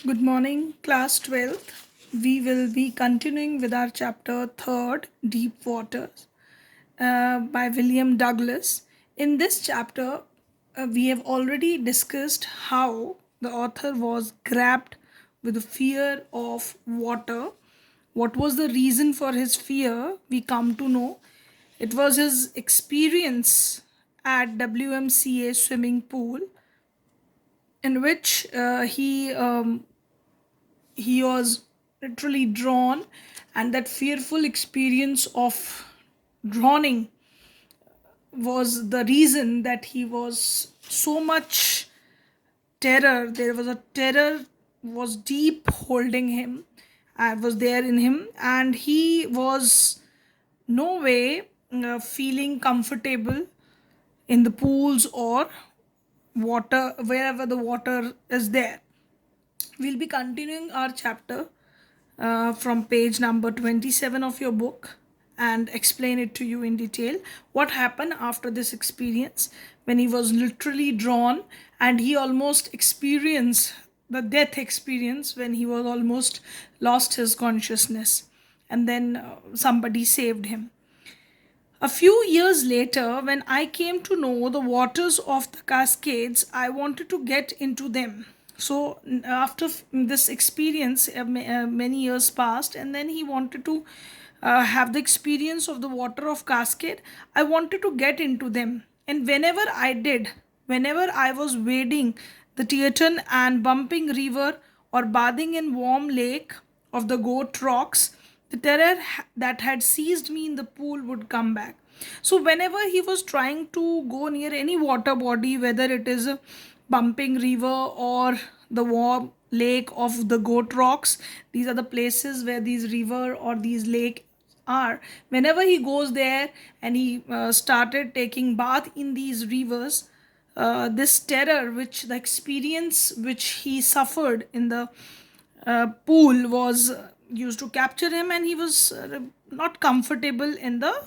Good morning, class 12th. We will be continuing with our chapter 3rd, Deep Waters, by William Douglas. In this chapter, we have already discussed how the author was grabbed with the fear of water. What was the reason for his fear? We come to know it was his experience at WMCA swimming pool in which he was literally drawn, and that fearful experience of drowning was the reason that he was so much terror. There was a terror was deep holding him, was there in him, and he was no way feeling comfortable in the pools or water wherever the water is there. We'll be continuing our chapter from page number 27 of your book and explain it to you in detail. What happened after this experience when he was literally drawn and he almost experienced the death experience when he was almost lost his consciousness, and then somebody saved him. A few years later, when I came to know the waters of the Cascades, I wanted to get into them. So, after this experience, many years passed, and then he wanted to have the experience of the water of Cascade. I wanted to get into them. And whenever I did, whenever I was wading the Tieton and bumping river or bathing in warm lake of the goat rocks, the terror that had seized me in the pool would come back. So, whenever he was trying to go near any water body, whether it is a bumping river or the warm lake of the goat rocks, these are the places where these river or these lake are. Whenever he goes there and he started taking bath in these rivers, this terror, which the experience which he suffered in the pool was used to capture him, and he was not comfortable in the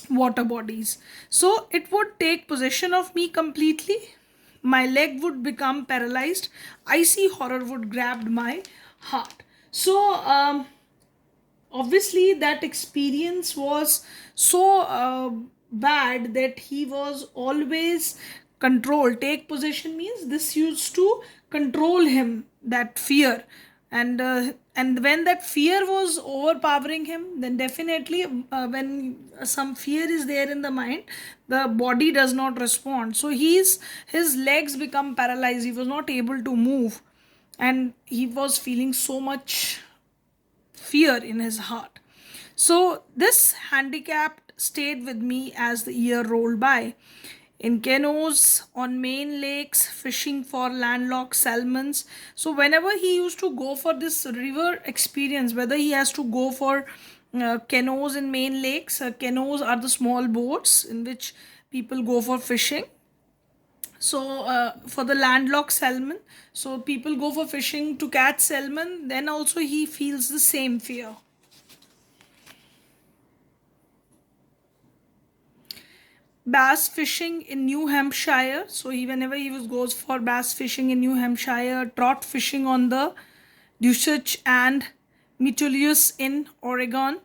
water bodies. So it would take possession of me completely. My leg would become paralyzed. Icy horror would grab my heart. So obviously that experience was so bad that he was always controlled. Take possession means this used to control him, that fear. And when that fear was overpowering him, then definitely when some fear is there in the mind, the body does not respond. So his legs become paralyzed. He was not able to move, and he was feeling so much fear in his heart. So this handicap stayed with me as the year rolled by. In canoes on main lakes, fishing for landlocked salmons. So whenever he used to go for this river experience, whether he has to go for canoes in main lakes, canoes are the small boats in which people go for fishing. So for the landlocked salmon, so people go for fishing to catch salmon, then also he feels the same fear. Bass fishing in New Hampshire. So whenever he goes for bass fishing in New Hampshire, trout fishing on the Dusach and Metolius in Oregon,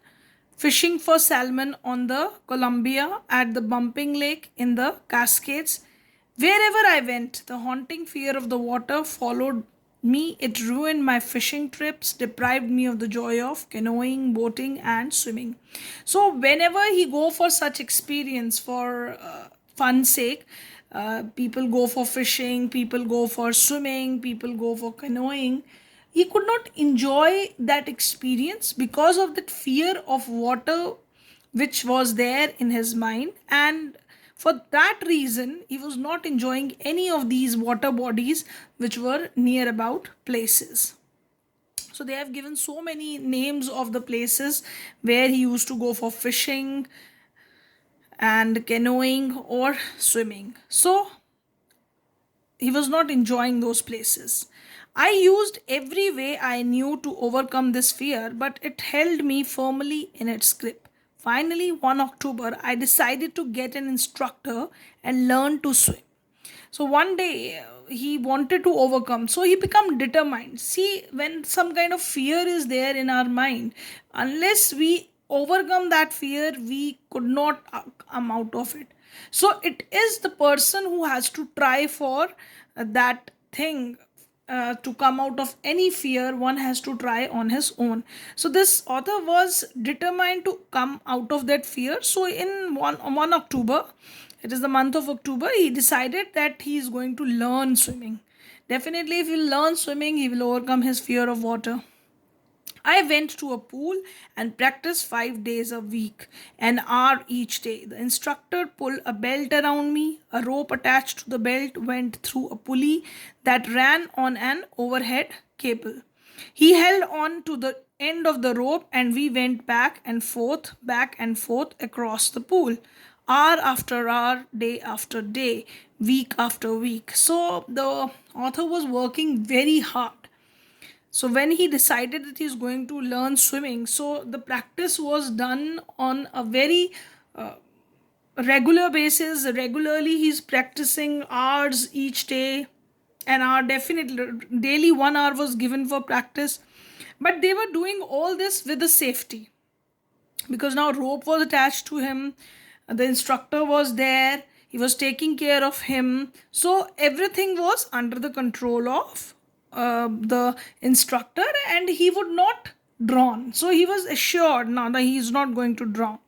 fishing for salmon on the Columbia at the Bumping Lake in the Cascades. Wherever I went, the haunting fear of the water followed me. It ruined my fishing trips, deprived me of the joy of canoeing, boating, and swimming. So whenever he go for such experience for fun sake, people go for fishing, people go for swimming, people go for canoeing. He could not enjoy that experience because of that fear of water which was there in his mind, and for that reason he was not enjoying any of these water bodies which were near about places. So they have given so many names of the places where he used to go for fishing and canoeing or swimming. So he was not enjoying those places. I used every way I knew to overcome this fear, but it held me firmly in its grip. Finally, one October, I decided to get an instructor and learn to swim. So one day, he wanted to overcome, so he became determined. See, when some kind of fear is there in our mind, unless we overcome that fear, we could not come out of it. So it is the person who has to try for that thing. To come out of any fear, one has to try on his own. So this author was determined to come out of that fear. So in 1 October, it is the month of October, he decided that he is going to learn swimming. Definitely, if he learns swimming, he will overcome his fear of water. I went to a pool and practiced 5 days a week, an hour each day. The instructor pulled a belt around me. A rope attached to the belt went through a pulley that ran on an overhead cable. He held on to the end of the rope and we went back and forth across the pool. Hour after hour, day after day, week after week. So the author was working very hard. So when he decided that he's going to learn swimming, so the practice was done on a very regular basis. Regularly, he's practicing hours each day. An hour, definitely daily 1 hour was given for practice. But they were doing all this with the safety, because now rope was attached to him, the instructor was there, he was taking care of him, so everything was under the control of the instructor, and he would not drown. So he was assured now that he is not going to drown.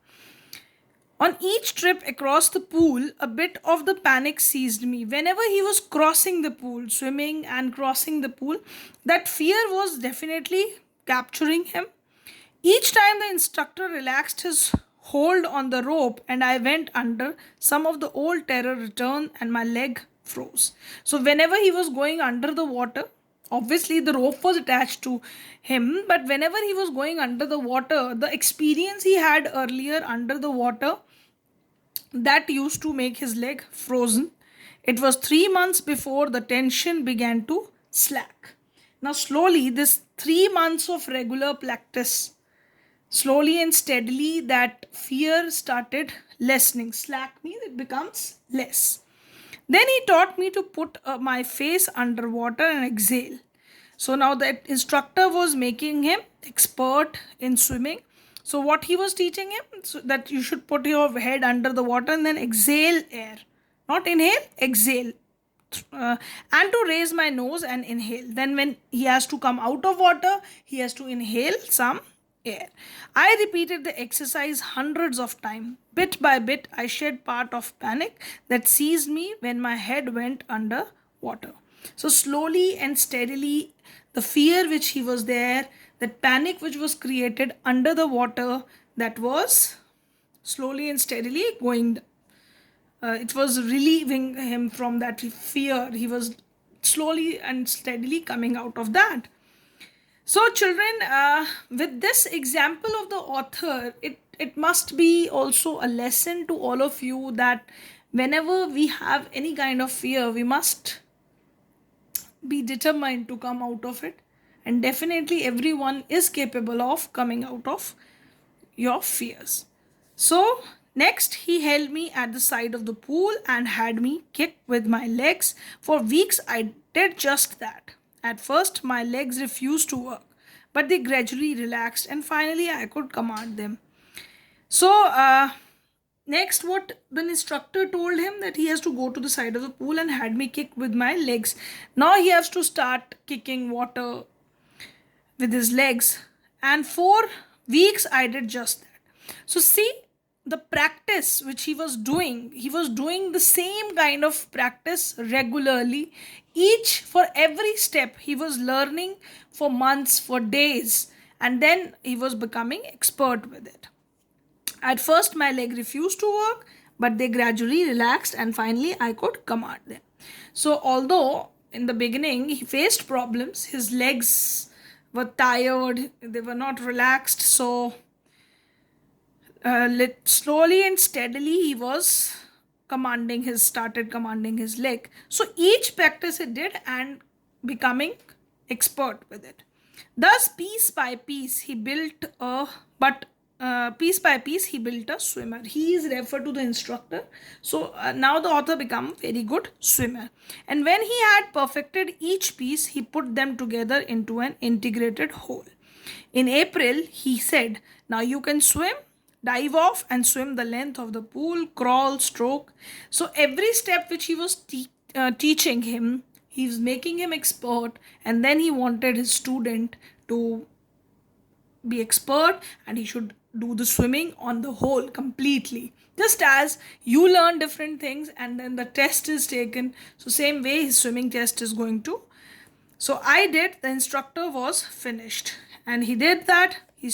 On each trip across the pool, a bit of the panic seized me. Whenever he was crossing the pool, swimming and crossing the pool, that fear was definitely capturing him. Each time the instructor relaxed his hold on the rope and I went under, some of the old terror returned and my leg froze. So, whenever he was going under the water, obviously the rope was attached to him, but whenever he was going under the water, the experience he had earlier under the water, that used to make his leg frozen. It was 3 months before the tension began to slack. Now, slowly, this 3 months of regular practice, slowly and steadily, that fear started lessening. Slack means it becomes less. Then he taught me to put my face underwater and exhale. So now that instructor was making him expert in swimming. So what he was teaching him, so that you should put your head under the water and then exhale air. Not inhale, exhale. And to raise my nose and inhale. Then when he has to come out of water, he has to inhale some air. I repeated the exercise hundreds of times. Bit by bit, I shed part of panic that seized me when my head went under water. So slowly and steadily, the fear which he was there, that panic which was created under the water, that was slowly and steadily going. It was relieving him from that fear. He was slowly and steadily coming out of that. So, children, with this example of the author, it must be also a lesson to all of you that whenever we have any kind of fear, we must be determined to come out of it. And definitely, everyone is capable of coming out of your fears. So, next, he held me at the side of the pool and had me kick with my legs. For weeks, I did just that. At first, my legs refused to work, but they gradually relaxed, and finally, I could command them. So, next, what the instructor told him, that he has to go to the side of the pool and had me kick with my legs. Now he has to start kicking water with his legs, and for weeks, I did just that. So, see, the practice which he was doing the same kind of practice regularly. Each, for every step, he was learning for months, for days, and then he was becoming expert with it. At first, my leg refused to work, but they gradually relaxed, and finally, I could command them. So, although in the beginning he faced problems, his legs were tired, they were not relaxed, so slowly and steadily he was started commanding his leg. So each practice he did and becoming expert with it. Thus, piece by piece, he built a but piece by piece he built a swimmer. He is referred to the instructor. So now the author become very good swimmer. And when he had perfected each piece, he put them together into an integrated whole. In April, he said, now you can swim, dive off and swim the length of the pool, crawl, stroke. So every step which he was teaching him, he was making him expert, and then he wanted his student to be expert, and he should do the swimming on the whole completely, just as you learn different things and then the test is taken, so same way his swimming test is going to. So I did, the instructor was finished, and he did that. He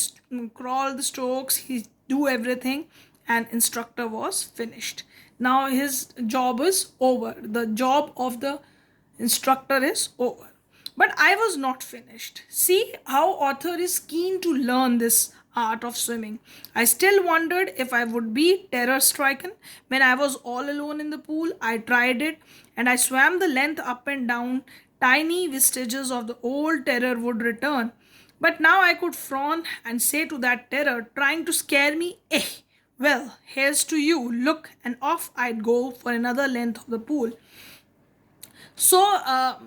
crawled the strokes, he do everything, and instructor was finished. Now his job is over. The job of the instructor is over. But I was not finished. See how author is keen to learn this art of swimming. I still wondered if I would be terror stricken. When I was all alone in the pool, I tried it and I swam the length up and down. Tiny vestiges of the old terror would return. But now I could frown and say to that terror, trying to scare me, eh, well, here's to you, look, and off I'd go for another length of the pool. So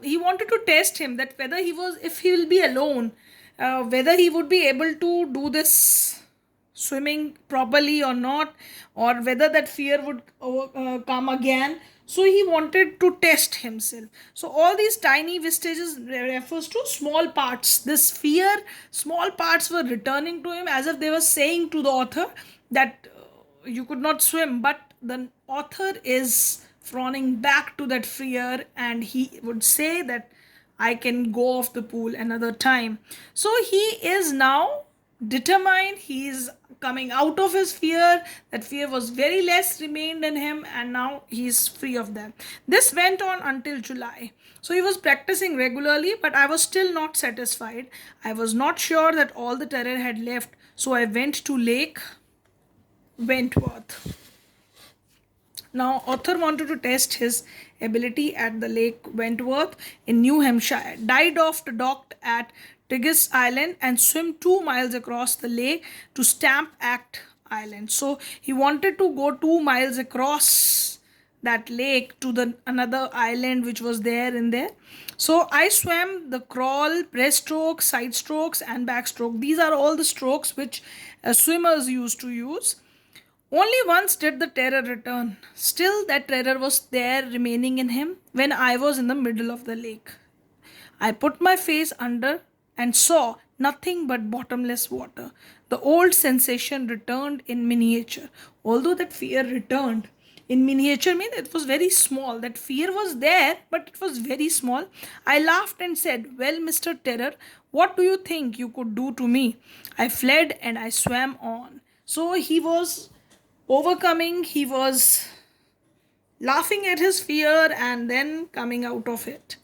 he wanted to test him, that whether he was, if he will be alone, whether he would be able to do this swimming properly or not, or whether that fear would come again. So he wanted to test himself. So all these tiny vestiges refers to small parts. This fear, small parts were returning to him, as if they were saying to the author that you could not swim, but the author is frowning back to that fear, and he would say that I can go off the pool another time. So he is now determined, he is coming out of his fear. That fear was very less remained in him, and now he is free of them. This went on until July. So he was practicing regularly, but I was still not satisfied. I was not sure that all the terror had left, so I went to Lake Wentworth. Now, author wanted to test his ability at the Lake Wentworth in New Hampshire. Died off, docked at Tigges Island, and swim 2 miles across the lake to Stamp Act Island. So he wanted to go 2 miles across that lake to the another island which was there in there. So I swam the crawl, breaststroke, side strokes, and backstroke. These are all the strokes which swimmers used to use. Only once did the terror return. Still, that terror was there remaining in him when I was in the middle of the lake. I put my face under and saw nothing but bottomless water. The old sensation returned in miniature. Although that fear returned in miniature means it was very small. That fear was there, but it was very small. I laughed and said, well, Mr. Terror, what do you think you could do to me? I fled and I swam on. So he was overcoming, he was laughing at his fear and then coming out of it.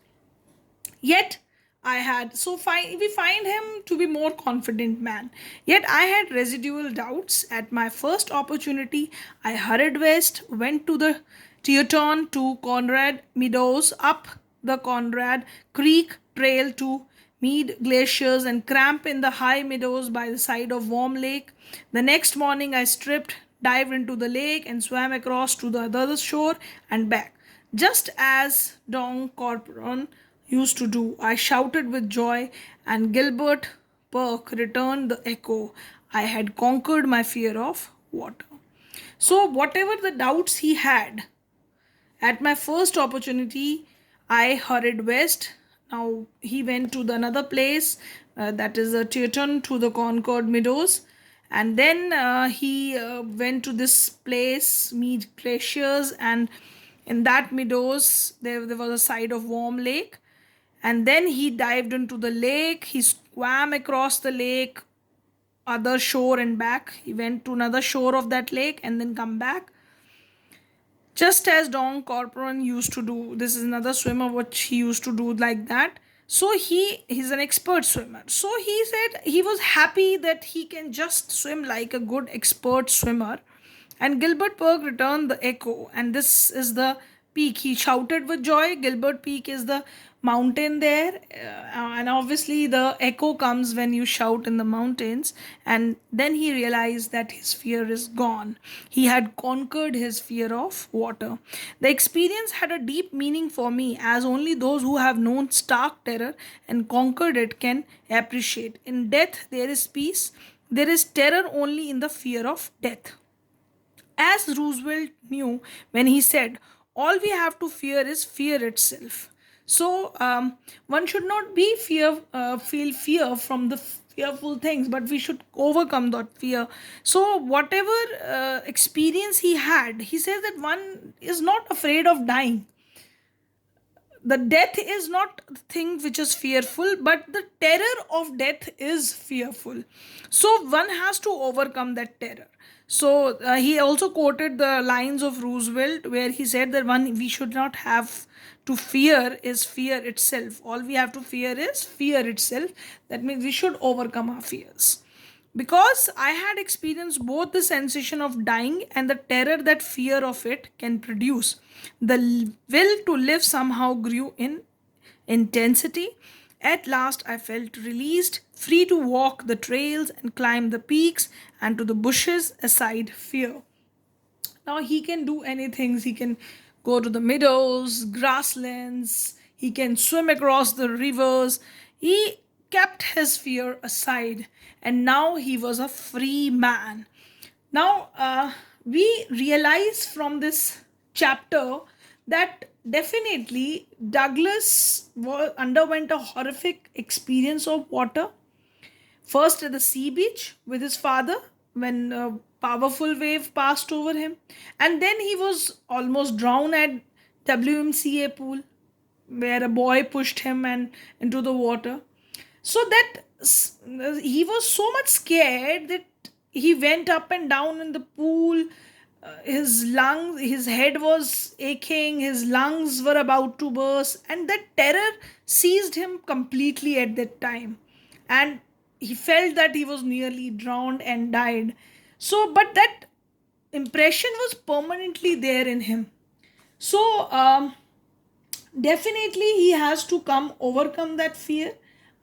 Yet I had, we find him to be more confident man. Yet I had residual doubts. At my first opportunity, I hurried west, went to the Teton to Conrad Meadows, up the Conrad Creek trail to Mead Glaciers, and camp in the high meadows by the side of Warm Lake. The next morning I stripped, dived into the lake, and swam across to the other shore and back, just as Don Corporon used to do. I shouted with joy, and Gilbert Perk returned the echo. I had conquered my fear of water. So, whatever the doubts he had, at my first opportunity, I hurried west. Now he went to the another place, that is the Teton to the Concord Meadows, and then he went to this place, Mead Glaciers, and in that meadows there was a side of Warm Lake, and then he dived into the lake. He swam across the lake, other shore and back. He went to another shore of that lake and then come back, just as Don Corporon used to do. This is another swimmer which he used to do like that. So he's an expert swimmer. So he said he was happy that he can just swim like a good expert swimmer. And Gilbert Perk returned the echo, and this is the peak. He shouted with joy. Gilbert Peak is the mountain there, and obviously the echo comes when you shout in the mountains. And then he realized that his fear is gone. He had conquered his fear of water. The experience had a deep meaning for me, as only those who have known stark terror and conquered it can appreciate. In death there is peace. There is terror only in the fear of death, as Roosevelt knew when he said, "All we have to fear is fear itself." So one should not be feel fear from the fearful things, but we should overcome that fear. So whatever experience he had, he says that one is not afraid of dying. The death is not the thing which is fearful, but the terror of death is fearful. So one has to overcome that terror. So he also quoted the lines of Roosevelt where he said that one we should not have to fear is fear itself. All we have to fear is fear itself. That means we should overcome our fears. Because I had experienced both the sensation of dying and the terror that fear of it can produce, the will to live somehow grew in intensity. At last, I felt released, free to walk the trails and climb the peaks and to the bushes aside fear. Now he can do anything. He can go to the meadows, grasslands, he can swim across the rivers. He kept his fear aside, and now he was a free man. Now, we realize from this chapter that definitely Douglas underwent a horrific experience of water. First at the sea beach with his father when a powerful wave passed over him, and then he was almost drowned at WMCA pool where a boy pushed him and into the water. So that he was so much scared that he went up and down in the pool. His head was aching, his lungs were about to burst, and that terror seized him completely at that time. And he felt that he was nearly drowned and died. So, but that impression was permanently there in him. So, definitely he has to come overcome that fear.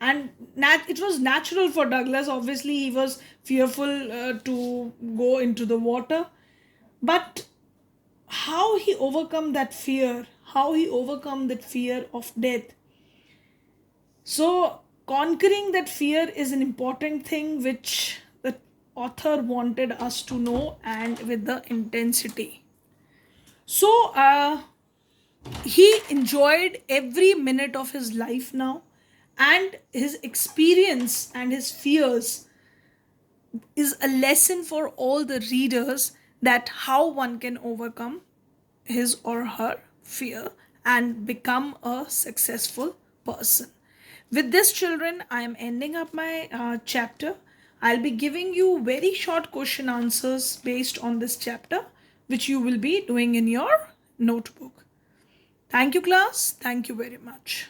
And it was natural for Douglas. Obviously, he was fearful to go into the water. But how he overcome that fear, how he overcome that fear of death. So conquering that fear is an important thing which the author wanted us to know, and with the intensity. So he enjoyed every minute of his life now, and his experience and his fears is a lesson for all the readers that how one can overcome his or her fear and become a successful person. With this, children, I am ending up my chapter. I'll be giving you very short question answers based on this chapter, which you will be doing in your notebook. Thank you, class. Thank you very much.